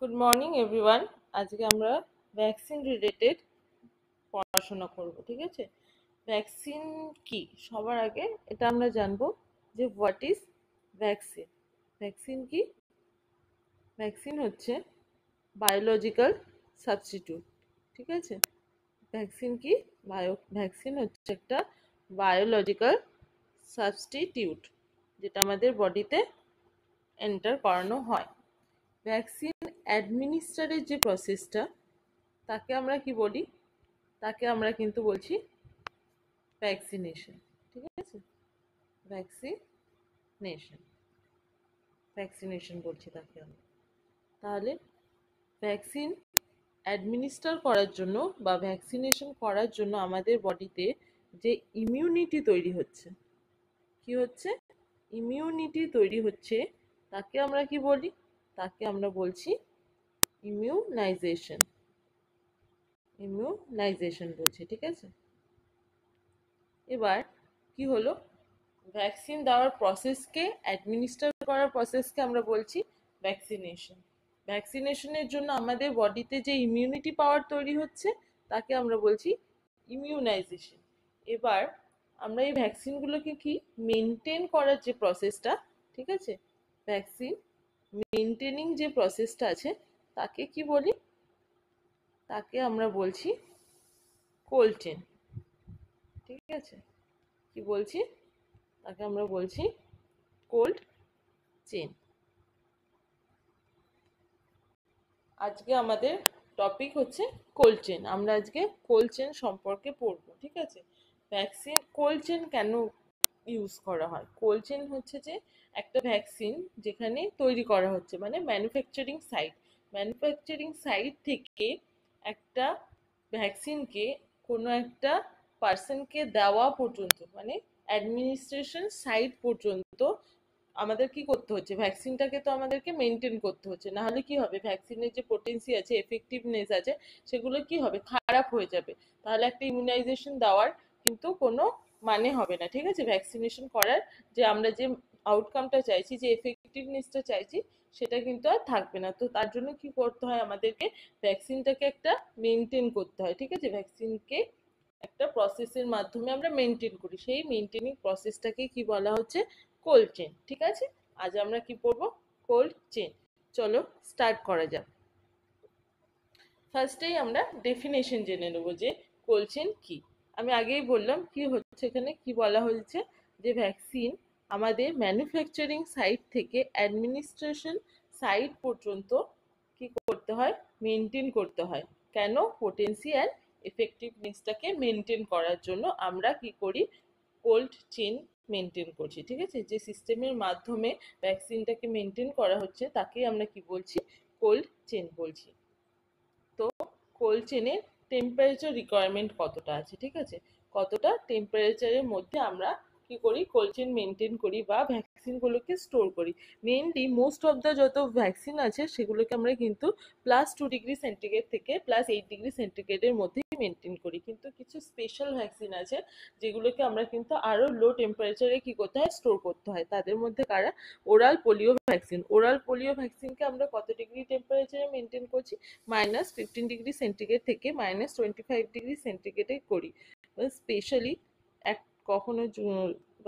Good morning everyone. আজকে আমরা vaccine related পড়াশোনা করব, ঠিক আছে? ভ্যাকসিন কি, সবার আগে এটা আমরা জানবো যে হোয়াট ইজ ভ্যাকসিন। ভ্যাকসিন কি? ভ্যাকসিন হচ্ছে বায়োলজিক্যাল সাবস্টিটিউট, ঠিক আছে? ভ্যাকসিন কি? ভ্যাকসিন হচ্ছে একটা বায়োলজিক্যাল সাবস্টিটিউট যেটা আমাদের বডিতে এন্টার করানো হয়। ভ্যাকসিন অ্যাডমিনিস্টারের যে প্রসেসটা, তাকে আমরা কি বলি? তাকে আমরা কিন্তু বলছি ভ্যাকসিনেশন, ঠিক আছে? ভ্যাকসিনেশন ভ্যাকসিনেশন বলছি তাকে আমরা। তাহলে ভ্যাকসিন অ্যাডমিনিস্টার করার জন্য বা ভ্যাকসিনেশন করার জন্য আমাদের বডিতে যে ইমিউনিটি তৈরি হচ্ছে, কি হচ্ছে? ইমিউনিটি তৈরি হচ্ছে, তাকে আমরা কি বলি? তাকে আমরা বলছি ইমিউনাইজেশন। ইমিউনাইজেশন বলছি, ঠিক আছে? এবার কি হলো? ভ্যাকসিন দেওয়ার প্রসেসকে, অ্যাডমিনিস্টার করার প্রসেসকে আমরা বলছি ভ্যাকসিনেশন। ভ্যাকসিনেশনের জন্য আমাদের বডিতে যে ইমিউনিটি পাওয়ার তৈরি হচ্ছে, তাকে আমরা বলছি ইমিউনাইজেশন। এবার আমরা এই ভ্যাকসিনগুলোকে কি মেনটেন করার যে প্রসেসটা, ঠিক আছে, ভ্যাকসিন মেনটেনিং যে প্রসেসটা আছে, তাকে কি বলি? তাকে আমরা বলছি কোল্ড চেন, ঠিক আছে? কি বলছি? তাকে আমরা বলছি কোল্ড চেন। আজকে আমাদের টপিক হচ্ছে কোল্ড চেন। আমরা আজকে কোল্ড চেন সম্পর্কে পড়বো, ঠিক আছে? ভ্যাকসিন কোল্ড চেন কেন ইউজ করা হয়? কোল্ড চেন হচ্ছে যে একটা ভ্যাকসিন যেখানে তৈরি করা হচ্ছে, মানে ম্যানুফ্যাকচারিং সাইট থেকে একটা ভ্যাকসিনকে কোনো একটা পার্সনকে দেওয়া পর্যন্ত, মানে অ্যাডমিনিস্ট্রেশন সাইট পর্যন্ত আমাদের কি করতে হচ্ছে? ভ্যাকসিনটাকে তো আমাদেরকে মেনটেন করতে হচ্ছে, না হলে কি হবে? ভ্যাকসিনের যে পোটেন্সি আছে, এফেক্টিভনেস আছে, সেগুলো কি হবে? খারাপ হয়ে যাবে। তাহলে একটা ইমিউনাইজেশন দেওয়ার কিন্তু কোনো মানে হবে না, ঠিক আছে? ভ্যাকসিনেশন করার যে আমরা যে আউটকামটা চাইছি, যে এফেক্টিভনেসটা চাইছি, সেটা কিন্তু আর থাকবে না। তো তার জন্য কি করতে হয়? আমাদেরকে ভ্যাকসিনটাকে একটা মেনটেন করতে হয়, ঠিক আছে? ভ্যাকসিনকে একটা প্রসেসের মাধ্যমে আমরা মেনটেন করি, সেই মেনটেনিং প্রসেসটাকে কি বলা হচ্ছে? কোল্ড চেন, ঠিক আছে? আজ আমরা কি পড়বো? Cold chain. চলো স্টার্ট করা যাক। ফার্স্টেই আমরা ডেফিনেশন জেনে নেবো যে কোল্ড চেন কি। আমি আগেই বললাম কি হচ্ছে এখানে, কি বলা হয়েছে, যে ভ্যাকসিন আমাদের ম্যানুফ্যাকচারিং সাইট থেকে অ্যাডমিনিস্ট্রেশন সাইট পর্যন্ত কি করতে হয়? মেনটেন করতে হয়। কেন? পোটেন্সি অ্যান্ড এফেক্টিভনেসটাকে মেনটেন করার জন্য আমরা কি করি? কোল্ড চেন মেনটেন করছি, ঠিক আছে? যে সিস্টেমের মাধ্যমে ভ্যাকসিনটাকে মেনটেন করা হচ্ছে, তাকেই আমরা কি বলছি? কোল্ড চেন বলছি। তো কোল্ড চেনের টেম্পারেচার রিকোয়ারমেন্ট কতটা আছে, ঠিক আছে? কতটা টেম্পারেচারের মধ্যে আমরা কি করি? কোল্ড চেন মেনটেন করি বা ভ্যাকসিনগুলোকে স্টোর করি। মেনলি মোস্ট অফ দ্য যত ভ্যাকসিন আছে, সেগুলোকে আমরা কিন্তু +2 ডিগ্রি সেন্টিগ্রেড থেকে +8 ডিগ্রি সেন্টিগ্রেডের মধ্যেই মেনটেন করি। কিন্তু কিছু স্পেশাল ভ্যাকসিন আছে যেগুলোকে আমরা কিন্তু আরো লো টেম্পারেচারে কি করতে হয়? স্টোর করতে হয়। তাদের মধ্যে কারা? Oral polio vaccine. Oral polio ভ্যাকসিনকে আমরা কত ডিগ্রি টেম্পারেচারে মেনটেন করছি? -15 ডিগ্রি সেন্টিগ্রেড থেকে -25 ডিগ্রি সেন্টিগ্রেডে করি। স্পেশালি এক কখনো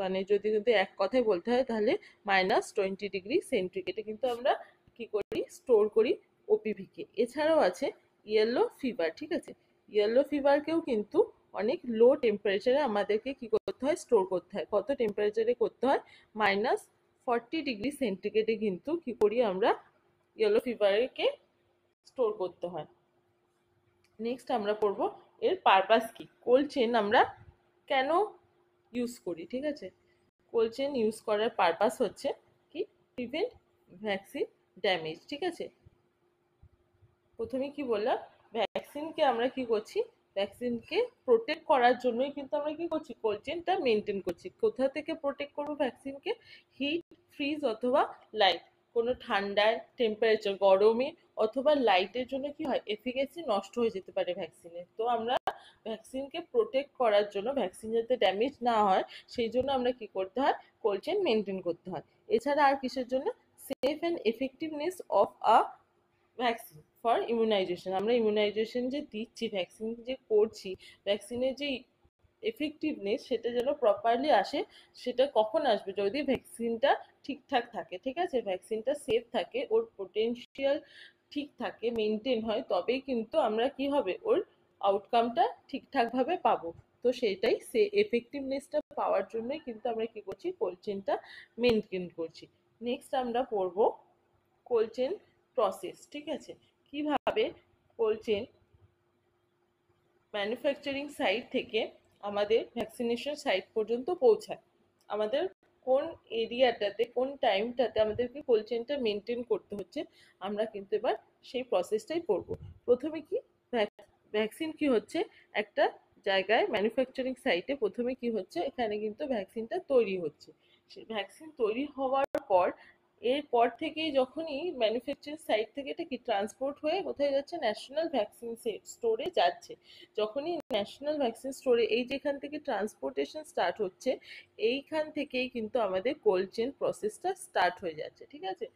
মানে যদি যদি এক কথায় বলতে হয়, তাহলে -20 ডিগ্রি সেন্টিগ্রেডে কিন্তু আমরা কি করি? স্টোর করি ওপিভিকে। এছাড়াও আছে ইয়েলো ফিভার, ঠিক আছে? ইয়েলো ফিভারকেও কিন্তু অনেক লো টেম্পারেচারে আমাদেরকে কি করতে হয়? স্টোর করতে হয়। কত টেম্পারেচারে করতে হয়? -40 ডিগ্রি সেন্টিগ্রেডে কিন্তু কি করি আমরা? ইয়েলো ফিভারকে স্টোর করতে হয়। নেক্সট আমরা পড়বো এর পারপাস কি, কোল্ড চেন আমরা কেন ইউজ করি, ঠিক আছে? কোল্ড চেন ইউজ করার পারপাস হচ্ছে কি? প্রিভেন্ট ভ্যাকসিন ড্যামেজ, ঠিক আছে? প্রথমে কি বললাম? ভ্যাকসিনকে আমরা কি করছি? ভ্যাকসিনকে প্রোটেক্ট করার জন্যই কিন্তু আমরা কি করছি? কোল্ড চেনটা মেনটেন করছি। কোথা থেকে প্রোটেক্ট করবো ভ্যাকসিনকে? হিট, ফ্রিজ অথবা লাইট। কোনো ঠান্ডায়, টেম্পারেচার গরমে অথবা লাইটের জন্য কি হয়? এফিকেসি নষ্ট হয়ে যেতে পারে ভ্যাকসিনের। তো আমরা ভ্যাকসিনকে প্রোটেক্ট করার জন্য, ভ্যাকসিন যাতে ড্যামেজ না হয়, সেই জন্য আমরা কি করতে হয়? কোল্ড চেন মেনটেন করতে হয়। এছাড়া আর কিসের জন্য? Safe and effectiveness of a vaccine for immunisation, আমরা ইমিউনাইজেশন যে দিচ্ছি, ভ্যাকসিন যে করছি, ভ্যাকসিনের যে এফেক্টিভনেস সেটা যেন প্রপারলি আসে। সেটা কখন আসবে? যদি ভ্যাকসিনটা ঠিকঠাক থাকে, ঠিক আছে, ভ্যাকসিনটা সেফ থাকে, ওর পোটেনশিয়াল ঠিক থাকে, মেনটেন হয়, তবেই কিন্তু আমরা কি হবে, ওর আউটকামটা ঠিকঠাকভাবে পাবো। তো সেটাই, সে এফেক্টিভনেসটা পাওয়ার জন্যই কিন্তু আমরা কি করছি, কোল্ড চেনটা মেনটেন করছি। নেক্সট আমরা পড়বো কোল্ড চেন প্রসেস, ঠিক আছে, কিভাবে কোল্ড চেন ম্যানুফ্যাকচারিং সাইট থেকে আমাদের ভ্যাকসিনেশন সাইট পর্যন্ত পৌঁছায়। আমাদের কোন এরিয়াটাতে, কোন টাইমটাতে আমাদেরকে কোল্ড চেনটা মেনটেন করতে হচ্ছে, আমরা কিন্তু এবার সেই প্রসেসটাই পড়বো। প্রথমে কি, ভ্যাকসিন কি হচ্ছে, একটা জায়গায় ম্যানুফ্যাকচারিং সাইটে প্রথমে কি হচ্ছে, এখানে কিন্তু ভ্যাকসিনটা তৈরি হচ্ছে। সেই ভ্যাকসিন তৈরি হওয়ার পর, এরপর থেকেই যখনই ম্যানুফ্যাকচারিং সাইট থেকে এটা কি ট্রান্সপোর্ট হয়ে কোথায় যাচ্ছে, ন্যাশনাল ভ্যাকসিন স্টোরে যাচ্ছে। যখনই ন্যাশনাল ভ্যাকসিন স্টোরে, এই যেখান থেকে ট্রান্সপোর্টেশন স্টার্ট হচ্ছে, এইখান থেকেই কিন্তু আমাদের কোল্ড চেন প্রসেসটা স্টার্ট হয়ে যাচ্ছে, ঠিক আছে।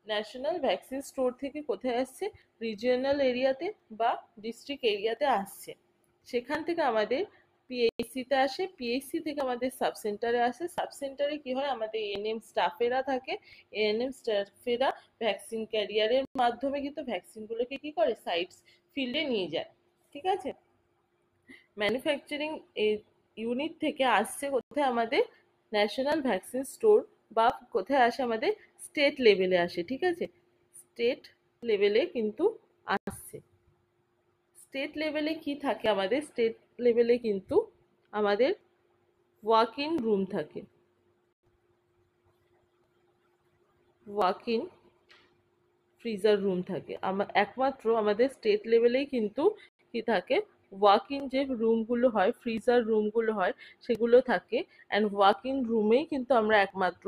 ন্যাশনাল ভ্যাকসিন স্টোর থেকে কোথায় আসছে, রিজিওনাল এরিয়াতে বা ডিস্ট্রিক্ট এরিয়াতে আসছে। সেখান থেকে আমাদের পিএইচসিতে আসে, পিএইচসি থেকে আমাদের সাব সেন্টারে আসে, সাব সেন্টারে কি হয়, আমাদের এএনএম স্টাফেরা থাকে, এএনএম স্টাফেরা ভ্যাকসিন ক্যারিয়ারের মাধ্যমে কিন্তু ভ্যাকসিনগুলোকে কি করে, সাইটস ফিল্ডে নিয়ে যায়, ঠিক আছে। ম্যানুফ্যাকচারিং ইউনিট থেকে আসছে কোথায়, আমাদের ন্যাশনাল ভ্যাকসিন স্টোর, বা কোথায় আসে, আমাদের স্টেট লেভেলে আসে, ঠিক আছে, স্টেট লেভেলে কিন্তু আসছে। স্টেট লেভেলে কি থাকে, আমাদের স্টেট লেভেলে কিন্তু আমাদের ওয়াক ইন রুম থাকে, ওয়াক ইন ফ্রিজার রুম থাকে। একমাত্র আমাদের স্টেট লেভেলেই কিন্তু কি থাকে, ওয়াক ইন যে রুমগুলো হয়, ফ্রিজার রুমগুলো হয়, সেগুলো থাকে। অ্যান্ড ওয়াক ইন রুমেই কিন্তু আমরা একমাত্র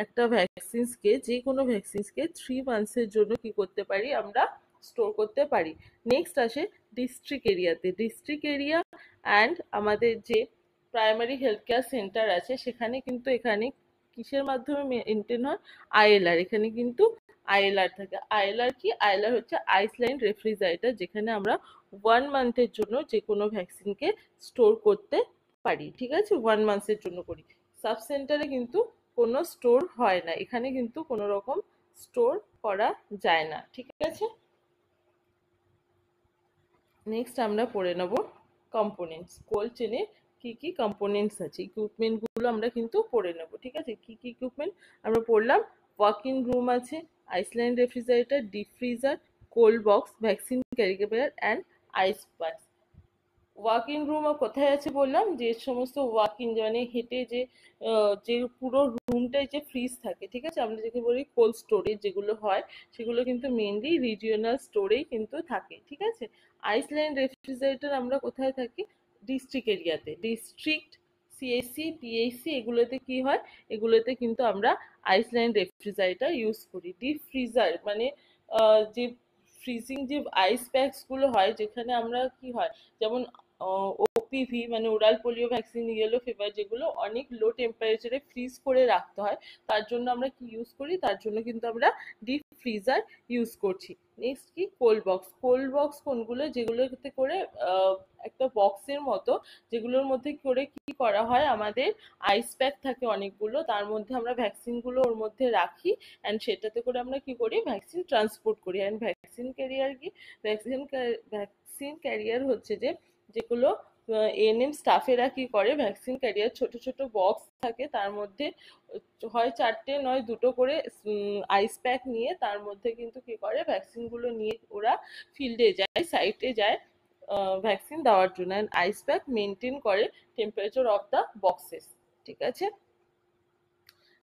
একটা ভ্যাকসিনসকে, যে কোনো ভ্যাকসিনসকে 3 মান্থসের জন্য কি করতে পারি, আমরা স্টোর করতে পারি। নেক্সট আসে ডিস্ট্রিক্ট এরিয়াতে, ডিস্ট্রিক্ট এরিয়া অ্যান্ড আমাদের যে প্রাইমারি হেলথ কেয়ার সেন্টার আছে, সেখানে কিন্তু, এখানে কিসের মাধ্যমে মেনটেন হয়, আইএলআর। এখানে কিন্তু আইএলআর থাকে। আইএলআর কি, আইএলআর হচ্ছে আইসল্যান্ড রেফ্রিজারেটর, যেখানে আমরা 1 মান্থের জন্য যে কোনো ভ্যাকসিনকে স্টোর করতে পারি, ঠিক আছে, 1 মান্থের জন্য করি। সাব সেন্টারে কিন্তু কোনো স্টোর হয় না, এখানে কিন্তু কোনো রকম স্টোর করা যায় না, ঠিক আছে। নেক্সট আমরা পড়ে নেব কম্পোনেন্টস, কোল্ড চেনে কি কি কম্পোনেন্টস আছে, ইকুইপমেন্টগুলো আমরা কিন্তু পড়ে নেব, ঠিক আছে। কি কি ইকুইপমেন্ট আমরা পড়লাম, ওয়াক ইন রুম আছে, ice lined refrigerator, deep freezer, cold box, vaccine carrier and ice বাক্স। ওয়াক ইন রুম কোথায় আছে বললাম, যে সমস্ত ওয়াক ইন, মানে হেঁটে যে যে পুরো রুমটায় যে ফ্রিজ থাকে, ঠিক আছে, আমরা যেকে বলি কোল্ড স্টোরেজ যেগুলো হয়, সেগুলো কিন্তু মেনলি রিজিওনাল স্টোরেই কিন্তু থাকে, ঠিক আছে। আইসল্যান্ড রেফ্রিজারেটর আমরা কোথায় থাকি, ডিস্ট্রিক্ট এরিয়াতে, ডিস্ট্রিক্ট সিএসসি পিএইচসি, এগুলোতে কি হয়, এগুলোতে কিন্তু আমরা আইসল্যান্ড রেফ্রিজারেটর ইউজ করি। ডিপ ফ্রিজার মানে যে ফ্রিজিং যে আইস প্যাকসগুলো হয়, যেখানে আমরা কি হয়, যেমন ওপিভি মানে oral polio vaccine, yellow fever, যেগুলো অনেক লো টেম্পারেচারে ফ্রিজ করে রাখতে হয়, তার জন্য আমরা কি ইউজ করি, তার জন্য কিন্তু আমরা ডিপ ফ্রিজার ইউজ করছি। নেক্সট কি, কোল্ড বক্স। কোল্ড বক্স কোনগুলো, যেগুলোতে করে একটা বক্সের মতো, যেগুলোর মধ্যে করে কি করা হয়, আমাদের আইস প্যাক থাকে অনেকগুলো, তার মধ্যে আমরা ভ্যাকসিনগুলো ওর মধ্যে রাখি, অ্যান্ড সেটাতে করে আমরা কি করি, ভ্যাকসিন ট্রান্সপোর্ট করি। অ্যান্ড ভ্যাকসিন ক্যারিয়ার কি, ভ্যাকসিন ক্যারিয়ার হচ্ছে যে, যেগুলো এএনএম স্টাফেরা কি করে, ভ্যাকসিন ক্যারিয়ার ছোট ছোট বক্স থাকে, তার মধ্যে হয় 4টে নয় 2টো করে আইস প্যাক নিয়ে, তার মধ্যে কিন্তু কি করে, ভ্যাকসিনগুলো নিয়ে ওরা ফিল্ডে যায়, সাইটে যায় ভ্যাকসিন দেওয়ার জন্য। আইস প্যাক মেনটেন করে টেম্পারেচার অফ দ্য বক্সেস, ঠিক আছে।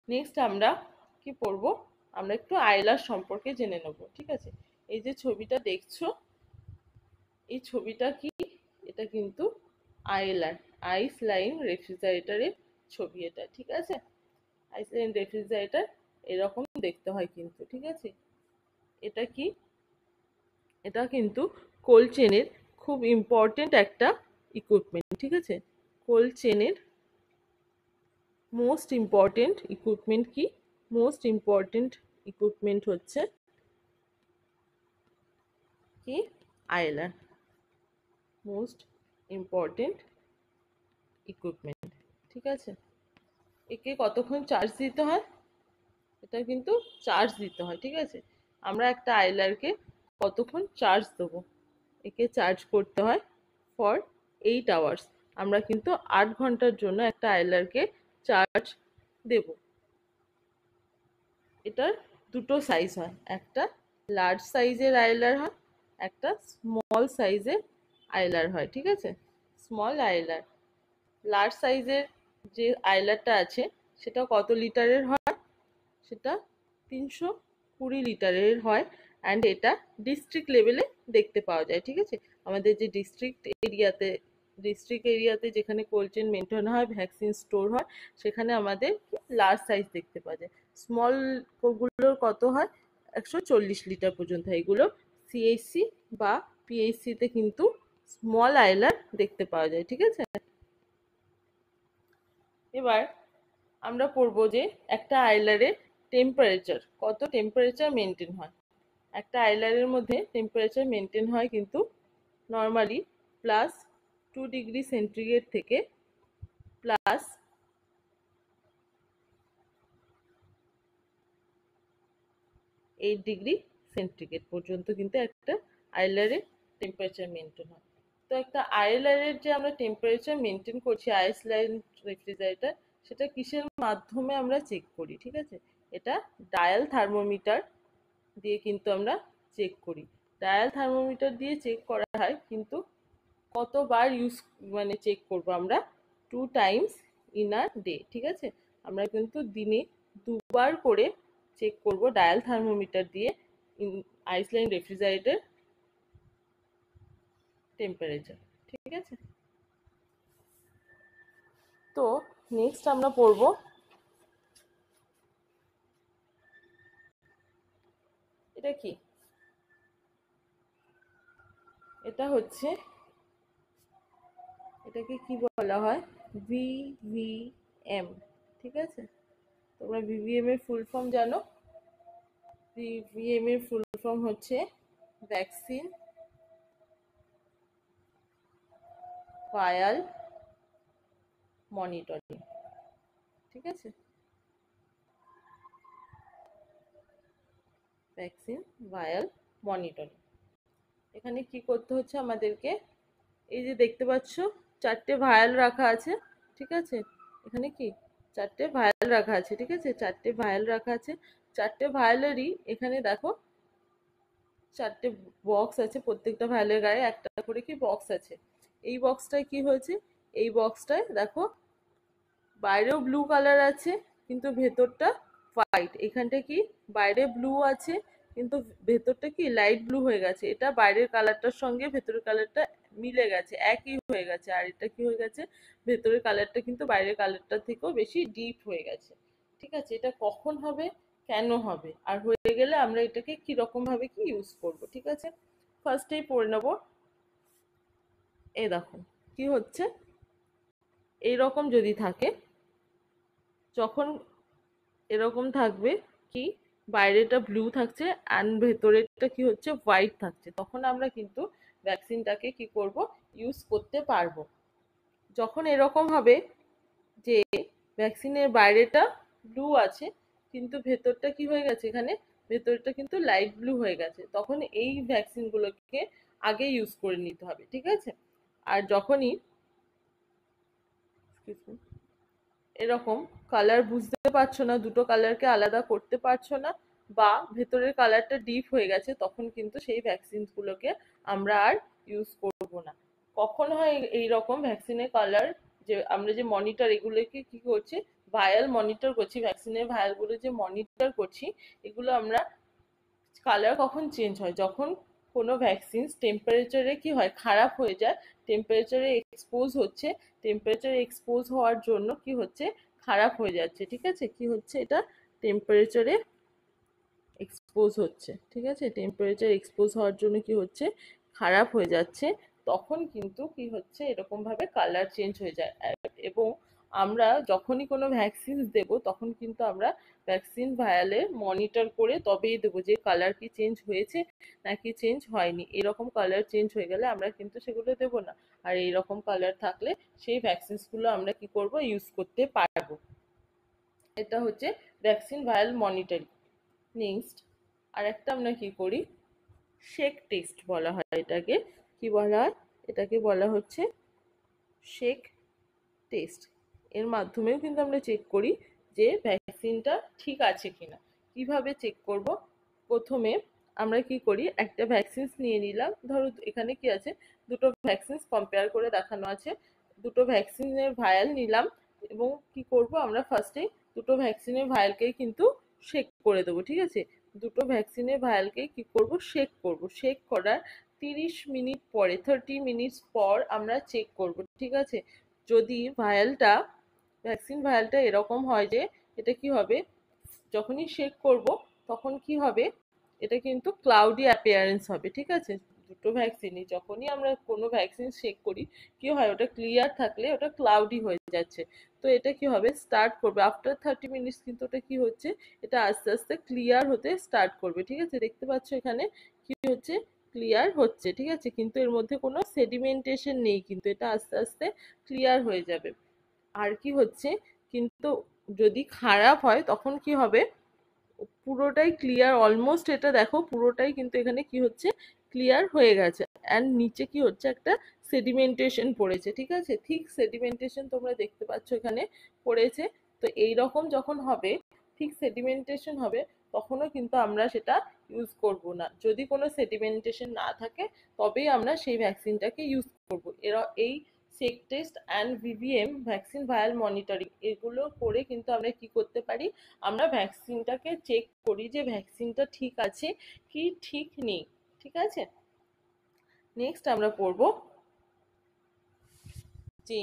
নেক্সট আমরা কি পড়বো, আমরা একটু আইলার সম্পর্কে জেনে নেব, ঠিক আছে। এই যে ছবিটা দেখছো, এই ছবিটা কি, এটা কিন্তু আইএলআর, আইস লাইন রেফ্রিজারেটরের ছবি এটা, ঠিক আছে। আইস লাইন রেফ্রিজারেটর এরকম দেখতে হয় কিন্তু, ঠিক আছে। এটা কি, এটা কিন্তু কোল্ড চেনের খুব ইম্পর্টেন্ট একটা ইকুইপমেন্ট, ঠিক আছে। কোল্ড চেনের মোস্ট ইম্পর্টেন্ট ইকুইপমেন্ট কি, মোস্ট ইম্পর্টেন্ট ইকুইপমেন্ট হচ্ছে কি আইলাইনার মোস্ট ইম্পর্টেন্ট ইকুইপমেন্ট। ঠিক আছে, একে কতক্ষণ চার্জ দিতে হয়, এটা কিন্তু চার্জ দিতে হয়। ঠিক আছে, আমরা একটা আইলাইনারকে কতক্ষণ চার্জ দেবো, একে চার্জ করতে হয় ফর 8 আওয়ার্স। আমরা কিন্তু 8 ঘন্টার জন্য একটা আইলাইনারকে চার্জ দেব। এটার দুটো সাইজ হয়, একটা লার্জ সাইজের আইলাইনার হয়, একটা স্মল সাইজের আইলাইনার হয়। ঠিক আছে, স্মল আইলাইনার, লার্জ সাইজের যে আইলাইনারটা আছে সেটা কত লিটারের হয়, সেটা 320 লিটারের হয়। অ্যান্ড এটা ডিস্ট্রিক্ট লেভেলে দেখতে পাওয়া যায়। ঠিক আছে, আমাদের যে ডিস্ট্রিক্ট এরিয়াতে যেখানে কোল্ড চেন মেনটেন হয়, ভ্যাকসিন স্টোর হয়, সেখানে আমাদের লার্জ সাইজ দেখতে পাওয়া যায়। স্মল গুলোর কত হয়, 140 লিটার পর্যন্ত হয়। এগুলো সিএইচসি বা পিএইচসিতে কিন্তু স্মল আইলার দেখতে পাওয়া যায়। ঠিক আছে, এবার আমরা পড়বো যে একটা আইলারের টেম্পারেচার, কত টেম্পারেচার মেনটেন হয়। একটা আইলারের মধ্যে টেম্পারেচার মেনটেন হয় কিন্তু নর্মালি +2 ডিগ্রি সেন্টিগ্রেড থেকে +8 ডিগ্রি সেন্টিগ্রেড পর্যন্ত কিন্তু একটা আইলারের টেম্পারেচার মেনটেন হয়। তো একটা আইলারের যে আমরা টেম্পারেচার মেনটেন করছি আইসল্যান্ড রেফ্রিজারেটর, সেটা কিসের মাধ্যমে আমরা চেক করি। ঠিক আছে, এটা ডায়াল থার্মোমিটার দিয়ে কিন্তু আমরা চেক করি। ডায়াল থার্মোমিটার দিয়ে চেক করা হয়, কিন্তু কতবার চেক করব আমরা, 2 টাইমস ইন আ ডে। ঠিক আছে, আমরা কিন্তু দিনে 2বার করে চেক করব ডায়াল থার্মোমিটার দিয়ে আইসল্যান্ড রেফ্রিজারেটর টেম্পারেচার। ঠিক আছে, তো নেক্সট আমরা পড়ব এটা কি, এটা হচ্ছে, এটাকে কি বলা হয়, ভিভিএম। ঠিক আছে, তোমরা ভিভিএম এর ফুল ফর্ম জানো? ভিভিএম এর ফুল ফর্ম হচ্ছে ভ্যাকসিন ভায়াল মনিটরিং। ঠিক আছে, ভ্যাকসিন ভায়াল মনিটরিং। এখানে কি করতে হচ্ছে আমাদেরকে, এই যে দেখতে পাচ্ছ 4টে ভায়াল রাখা আছে। ঠিক আছে, এখানে কি 4টে ভায়াল রাখা আছে। ঠিক আছে, 4টে ভায়াল রাখা আছে। 4টে ভায়ালেরই এখানে দেখো 4টে বক্স আছে, প্রত্যেকটা ভায়ালের গায়ে একটা করে কি বক্স আছে। এই বক্সটায় কি হয়েছে, এই বক্সটায় দেখো বাইরেও ব্লু কালার আছে কিন্তু ভেতরটা হোয়াইট। এখানটা কি বাইরে ব্লু আছে কিন্তু ভেতরটা কি লাইট ব্লু হয়ে গেছে। এটা বাইরের কালারটার সঙ্গে ভেতরের কালারটা মিলে গেছে, একই হয়ে গেছে। আর এটা কি হয়ে গেছে, ভেতরের কালারটা কিন্তু বাইরের কালারটার থেকেও বেশি ডিপ হয়ে গেছে। ঠিক আছে, এটা কখন হবে, কেন হবে, আর হয়ে গেলে আমরা এটাকে কি রকম ভাবে কি ইউজ করব। ঠিক আছে, ফার্স্টেই পড়ে নেব। এই দেখো কি হচ্ছে, এইরকম যদি থাকে, যখন এরকম থাকবে কি বাইরেটা ব্লু থাকছে অ্যান্ড ভেতরেরটা কি হচ্ছে হোয়াইট থাকছে, তখন আমরা কিন্তু ভ্যাকসিনটাকে কি করব, ইউজ করতে পারবো। যখন এরকম হবে যে ভ্যাকসিনের বাইরেটা ব্লু আছে কিন্তু ভেতরটা কি হয়ে গেছে, এখানে ভেতরটা কিন্তু লাইট ব্লু হয়ে গেছে, তখন এই ভ্যাকসিনগুলোকে আগে ইউজ করে নিতে হবে। ঠিক আছে, আর যখনই এরকম কালার বুঝতে পারছো না, দুটো কালারকে আলাদা করতে পারছো না, বা ভেতরের কালারটা ডিপ হয়ে গেছে, তখন কিন্তু সেই ভ্যাকসিনগুলোকে আমরা আর ইউজ করব না। কখন হয় এই রকম ভ্যাকসিনের কালার, যে আমরা যে মনিটর এগুলোকে কি করছি, ভায়াল মনিটর করছি, ভ্যাকসিনের ভায়ালগুলো যে মনিটর করছি, এগুলো আমরা কালার কখন চেঞ্জ হয়, যখন কোনো ভ্যাকসিন টেম্পারেচারে কি হয় খারাপ হয়ে যায়, টেম্পারেচারে এক্সপোজ হচ্ছে, টেম্পারেচারে এক্সপোজ হওয়ার জন্য কি হচ্ছে, খারাপ হয়ে যাচ্ছে। ঠিক আছে, কি হচ্ছে, এটা টেম্পারেচারে এক্সপোজ হচ্ছে। ঠিক আছে, টেম্পারেচার এক্সপোজ হওয়ার জন্য কি হচ্ছে, খারাপ হয়ে যাচ্ছে, তখন কিন্তু কি হচ্ছে, এরকম ভাবে কালার চেঞ্জ হয়ে যায়। এবং আমরা যখনই কোনো ভ্যাকসিন দেব তখন কিন্তু আমরা ভ্যাকসিন ভায়ালে মনিটর করে তবেই দেবো, যে কালার কি চেঞ্জ হয়েছে নাকি চেঞ্জ হয়নি। এরকম কালার চেঞ্জ হয়ে গেলে আমরা কিন্তু সেগুলো দেবো না। আর এইরকম কালার থাকলে সেই ভ্যাকসিনসগুলো আমরা কি করব, ইউজ করতে পারবো। এটা হচ্ছে ভ্যাকসিন ভায়াল মনিটরিং। নেক্সট আর একটা আমরা কি করি, শেক টেস্ট বলা হয় এটাকে। কি বলা হয়, এটাকে বলা হচ্ছে শেক টেস্ট। এর মাধ্যমেও কিন্তু আমরা চেক করি যে ভ্যাকসিনটা ঠিক আছে কিনা। কিভাবে চেক করব, প্রথমে আমরা কি করি, একটা ভ্যাকসিনস নিয়ে নিলাম, ধরো এখানে কি আছে, দুটো ভ্যাকসিনস কম্পেয়ার করে দেখানো আছে। দুটো ভ্যাকসিনের ভায়াল নিলাম এবং কি করব, আমরা ফার্স্টে দুটো ভ্যাকসিনের ভায়ালকেই কিন্তু শেক করে দেবো। ঠিক আছে, দুটো ভ্যাকসিনের ভায়ালকেই কি করব, শেক করব। শেক করার 30 মিনিট পরে, 30 মিনিটস পর আমরা চেক করব। ঠিক আছে, যদি ভ্যাকসিন ভায়ালটা এরকম হয় যে এটা কি হবে, যখনই শেক করব তখন কি হবে, এটা কিন্তু ক্লাউডি অ্যাপিয়ারেন্স হবে। ঠিক আছে, দুটো ভ্যাকসিনই যখনই আমরা কোনো ভ্যাকসিন শেক করি কি হয়, ওটা ক্লিয়ার থাকলে ওটা ক্লাউডি হয়ে যাচ্ছে। তো এটা কি হবে, স্টার্ট করবে আফটার 30 মিনিটস, কিন্তু ওটা কি হচ্ছে, এটা আস্তে আস্তে ক্লিয়ার হতে স্টার্ট করবে। ঠিক আছে, দেখতে পাচ্ছ এখানে কি হচ্ছে, ক্লিয়ার হচ্ছে। ঠিক আছে, কিন্তু এর মধ্যে কোনো সেডিমেন্টেশন নেই, কিন্তু এটা আস্তে আস্তে ক্লিয়ার হয়ে যাবে। আর কি হচ্ছে, কিন্তু যদি খারাপ হয় তখন কি হবে, পুরোটাই ক্লিয়ার, অলমোস্ট এটা দেখো পুরোটাই কিন্তু এখানে কি হচ্ছে, ক্লিয়ার হয়ে গেছে। অ্যান্ড নিচে কি হচ্ছে, একটা সেডিমেন্টেশন পড়েছে। ঠিক আছে, ঠিক সেডিমেন্টেশন তোমরা দেখতে পাচ্ছ এখানে পড়েছে। তো এই রকম যখন হবে, ঠিক সেডিমেন্টেশন হবে, তখনও কিন্তু আমরা সেটা ইউজ করব না। যদি কোনো সেডিমেন্টেশন না থাকে তবেই আমরা সেই ভ্যাকসিনটাকে ইউজ করব। এরা এই shake test and VVM, vaccine vial monitoring, এগুলো করে কিন্তু আমরা কি করতে পারি, আমরা ভ্যাকসিনটাকে চেক করি যে ভ্যাকসিনটা ঠিক আছে কি ঠিক নেই। ঠিক আছে, নেক্সট আমরা পড়ব যে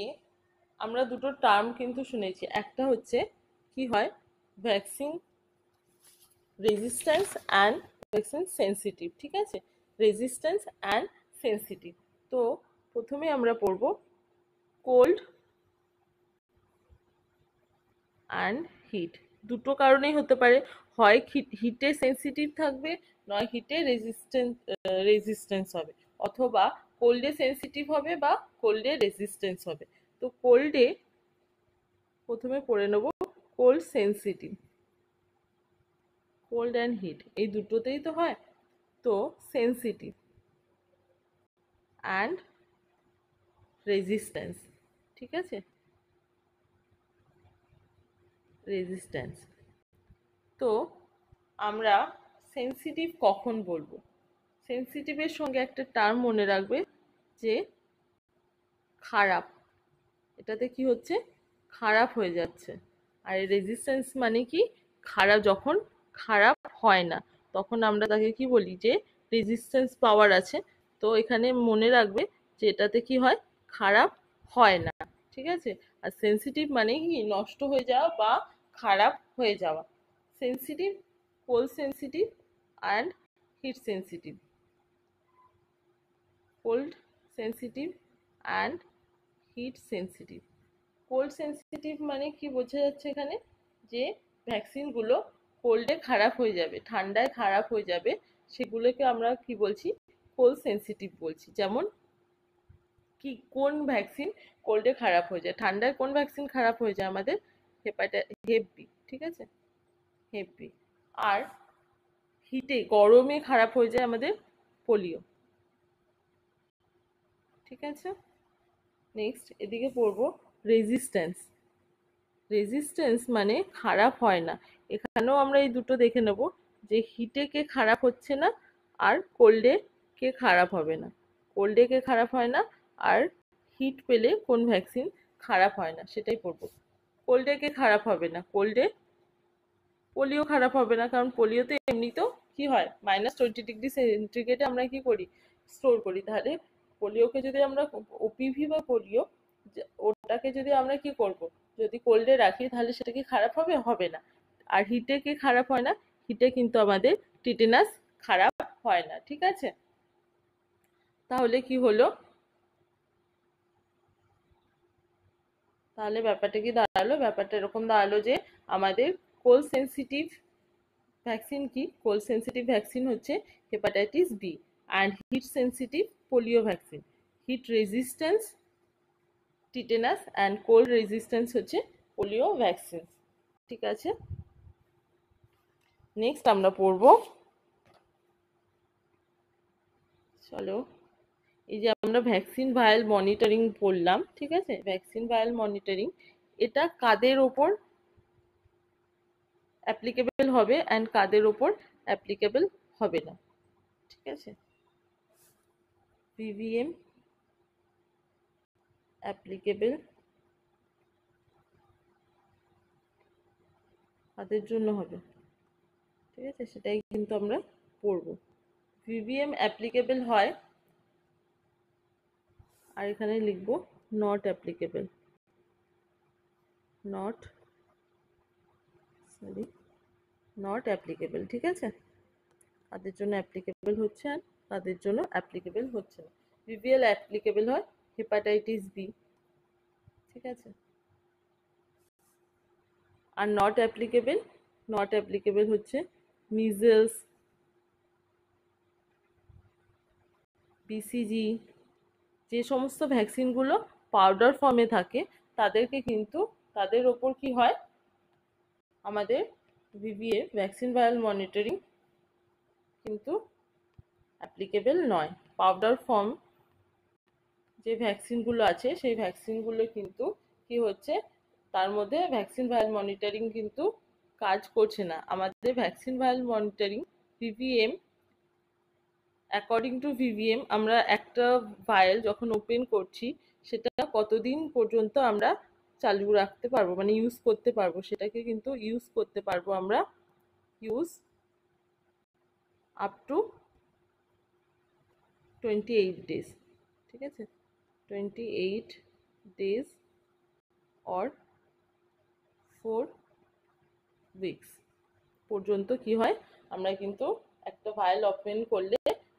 আমরা দুটো টার্ম কিন্তু শুনেছি, একটা হচ্ছে কি হয়, vaccine resistance and vaccine sensitive. ঠিক আছে, রেজিস্ট্যান্স অ্যান্ড সেন্সিটিভ। তো প্রথমে আমরা পড়ব কোল্ড অ্যান্ড হিট। দুটো কারণেই হতে পারে, হয় হিটে সেন্সিটিভ থাকবে, নয় হিটে রেজিস্ট্যান্স হবে, অথবা কোল্ডে সেন্সিটিভ হবে বা কোল্ডে রেজিস্ট্যান্স হবে। তো কোল্ডে প্রথমে পড়ে নেব cold sensitive. Cold and heat এই দুটোতেই তো হয়। তো সেন্সিটিভ অ্যান্ড রেজিস্ট্যান্স। ঠিক আছে, রেজিস্ট্যান্স। তো আমরা সেন্সিটিভ কখন বলবো, সেন্সিটিভের সঙ্গে একটা টার্ম মনে রাখবে যে খারাপ, এটাতে কি হচ্ছে, খারাপ হয়ে যাচ্ছে। আর রেজিস্ট্যান্স মানে কি, খারাপ, যখন খারাপ হয় না তখন আমরা তাকে কি বলি, যে রেজিস্ট্যান্স পাওয়ার আছে। তো এখানে মনে রাখবে যে এটাতে কি হয়, খারাপ হয় না। ঠিক আছে, আর সেন্সিটিভ মানে কি, নষ্ট হয়ে যাওয়া বা খারাপ হয়ে যাওয়া। Sensitive, cold sensitive and heat sensitive. Cold sensitive and heat sensitive. Cold sensitive মানে কি বোঝা যাচ্ছে এখানে, যে ভ্যাকসিনগুলো কোল্ডে খারাপ হয়ে যাবে, ঠান্ডায় খারাপ হয়ে যাবে, সেগুলোকে আমরা কি বলছি, কোল্ড সেন্সিটিভ বলছি। যেমন কি, কোন ভ্যাকসিন কোল্ডে খারাপ হয়ে যায়, ঠান্ডায় কোন ভ্যাকসিন খারাপ হয়ে যায়, আমাদের হেপ বি। ঠিক আছে, হেপ বি। আর হিটে, গরমে খারাপ হয়ে যায় আমাদের পোলিও। ঠিক আছে, নেক্সট এদিকে পড়বো রেজিস্ট্যান্স। রেজিস্ট্যান্স মানে খারাপ হয় না। এখানেও আমরা এই দুটো দেখে নেব, যে হিটে কে খারাপ হচ্ছে না আর কোল্ডে কে খারাপ হবে না। কোল্ডে কে খারাপ হয় না আর হিট পেলে কোন ভ্যাকসিন খারাপ হয় না, সেটাই পড়বো। কোল্ডে কে খারাপ হবে না, কোল্ডে পোলিও খারাপ হবে না, কারণ পোলিওতে এমনিতেও কি হয়, -20 ডিগ্রি সেন্টিগ্রেডে আমরা কি করি, স্টোর করি। তাহলে পোলিওকে যদি আমরা, ওপিভি বা পোলিও, ওটাকে যদি আমরা কি করব, যদি কোল্ডে রাখি তাহলে সেটা কি খারাপ হবে, হবে না। আর হিটে কি খারাপ হয় না, হিটে কিন্তু আমাদের টিটেনাস খারাপ হয় না। ঠিক আছে, তাহলে কি হলো, তাহলে ব্যাপারটা কি দাঁড়ালো? ব্যাপারটা এরকম দাঁড়ালো যে আমাদের কোল্ড সেন্সিটিভ ভ্যাকসিন কি? কোল্ড সেন্সিটিভ ভ্যাকসিন হচ্ছে hepatitis B, and heat sensitive polio vaccine. Heat resistance tetanus and cold resistance হচ্ছে পোলিও ভ্যাকসিন। ঠিক আছে, নেক্সট আমরা পড়ব, চলো, এই যে আমরা ভ্যাকসিন ভায়াল মনিটরিং পড়লাম, ঠিক আছে, ভ্যাকসিন ভায়াল মনিটরিং এটা কাদের ওপর অ্যাপ্লিকেবল হবে অ্যান্ড কাদের ওপর অ্যাপ্লিকেবল হবে না। ঠিক আছে, ভিভিএম অ্যাপ্লিকেবল কাদের জন্য হবে, ঠিক আছে, সেটাই কিন্তু আমরা পড়ব। ভিভিএম অ্যাপ্লিকেবল হয়, আর এখানে লিখব not applicable, not sorry not applicable. ঠিক আছে, কাদের জন্য অ্যাপ্লিকেবল হচ্ছে আর কাদের জন্য অ্যাপ্লিকেবল হচ্ছে না। ভিভিএল অ্যাপ্লিকেবল হয় হেপাটাইটিস বি, ঠিক আছে, আর নট অ্যাপ্লিকেবল হচ্ছে মিজেলস, বিসিজি, যে সমস্ত ভ্যাকসিনগুলো পাউডার ফর্মে থাকে তাদেরকে কিন্তু তাদের ওপর কি হয়, আমাদের ভিভিএ ভ্যাকসিন ভায়াল মনিটরিং কিন্তু অ্যাপ্লিকেবল নয়। পাউডার ফর্ম যে ভ্যাকসিনগুলো আছে সেই ভ্যাকসিনগুলো কিন্তু কি হচ্ছে, তার মধ্যে ভ্যাকসিন ভায়াল মনিটরিং কিন্তু কাজ করছে না। আমাদের vaccine vial monitoring VVM, according to VVM আমরা একটা ভায়াল যখন ওপেন করছি সেটা কতদিন পর্যন্ত আমরা চালু রাখতে পারবো, মানে ইউজ করতে পারবো, সেটাকে কিন্তু ইউজ করতে পারবো আমরা, ইউজ আপ টু 28 days। ঠিক আছে, 28 days or 4 weeks পর্যন্ত কি হয়, আমরা কিন্তু একটা ভায়াল ওপেন করলে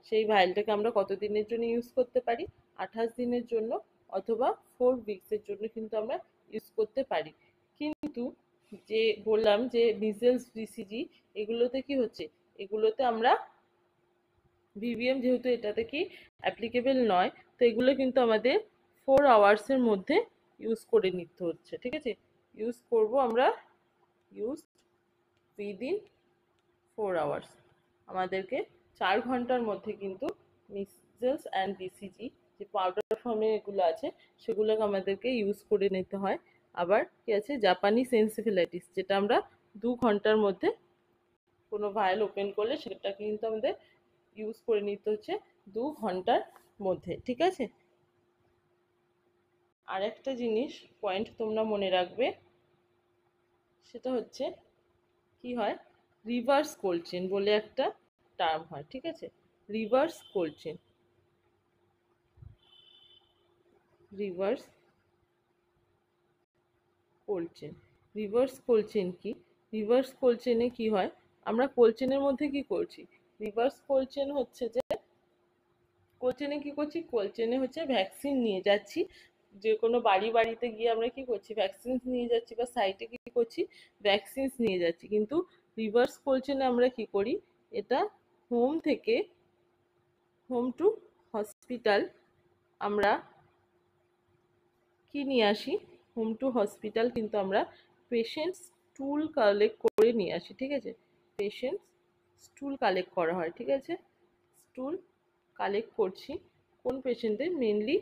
সেই ভায়ালটাকে আমরা কতদিনের জন্য ইউজ করতে পারি, 28 দিনের জন্য অথবা 4 উইকসের জন্য কিন্তু আমরা ইউজ করতে পারি। কিন্তু যে বললাম যে মিজেলস, বিসিজি, এগুলোতে কি হচ্ছে, এগুলোতে আমরা ভিভিএম যেহেতু এটাতে কি অ্যাপ্লিকেবল নয়, তো এগুলো কিন্তু আমাদের 4 আওয়ার্সের মধ্যে ইউজ করে নিতে হচ্ছে। ঠিক আছে, ইউজ করব আমরা, ইউজ উইদিন 4 আওয়ার্স, আমাদেরকে 4 ঘন্টার মধ্যে কিন্তু মিজেলস অ্যান্ড বিসিজি যে পাউডার ফর্মে এগুলো আছে সেগুলোকে আমাদেরকে ইউজ করে নিতে হয়। আবার কি আছে, জাপানিজ এনসেফ্যালাইটিস, যেটা আমরা 2 ঘন্টার মধ্যে কোনো ভায়াল ওপেন করলে সেটা কিন্তু আমাদের ইউজ করে নিতে হচ্ছে 2 ঘন্টার মধ্যে। ঠিক আছে, আর একটা জিনিস পয়েন্ট তোমরা মনে রাখবে, সেটা হচ্ছে কি হয়, রিভার্স কোল্ড চেন বলে একটা টার্ম হয়। ঠিক আছে, reverse cold chain, reverse cold chain, reverse cold chain কি, রিভার্স কোল্ড চেনে কি হয়, আমরা কোল্ড চেনের মধ্যে কি করছি, রিভার্স কোল্ড চেন হচ্ছে যে কোল্ড চেনে কি করছি, কোল্ড চেনে হচ্ছে ভ্যাকসিন নিয়ে যাচ্ছি, যে কোনো বাড়িতে গিয়ে আমরা কি করছি, ভ্যাকসিন নিয়ে যাচ্ছি, বা সাইটে কি করছি, ভ্যাকসিন নিয়ে যাচ্ছি। কিন্তু রিভার্স কোল্ড চেনে আমরা কি করি, এটা হোম থেকে, হোম টু হসপিটাল আমরা কি নিয়ে আসি, হোম টু হসপিটাল কিন্তু আমরা পেশেন্ট স্টুল কালেক্ট করে নিয়ে আসি। ঠিক আছে, পেশেন্ট স্টুল কালেক্ট করা হয়। ঠিক আছে, স্টুল কালেক্ট করছি কোন পেশেন্টের, মেনলি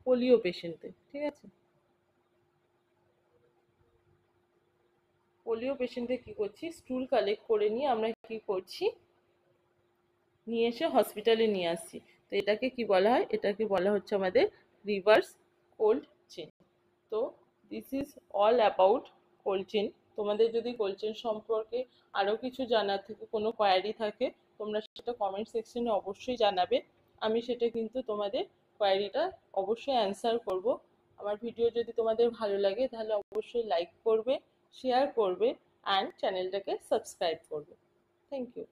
পোলিও পেশেন্টের। ঠিক আছে, পোলিও পেশেন্টে কি করছি, স্টুল কালেক্ট করে নিয়ে আমরা কি করছি, নিয়ে এসে হসপিটালে নিয়ে আসছি। তো এটাকে কি বলা হয়, এটাকে বলা হচ্ছে আমাদের রিভার্স কোল্ড চেন। তো this is all about cold chain. তোমাদের যদি কোল্ড চেন সম্পর্কে আরও কিছু জানার থেকে, কোনো কোয়ারি থাকে, তোমরা সেটা কমেন্ট সেকশনে অবশ্যই জানাবে, আমি সেটা কিন্তু তোমাদের কোয়ারিটা অবশ্যই অ্যান্সার করব। আমার ভিডিও যদি তোমাদের ভালো লাগে তাহলে অবশ্যই লাইক করবে, শেয়ার করবে অ্যান্ড চ্যানেলটাকে সাবস্ক্রাইব করবে। Thank you.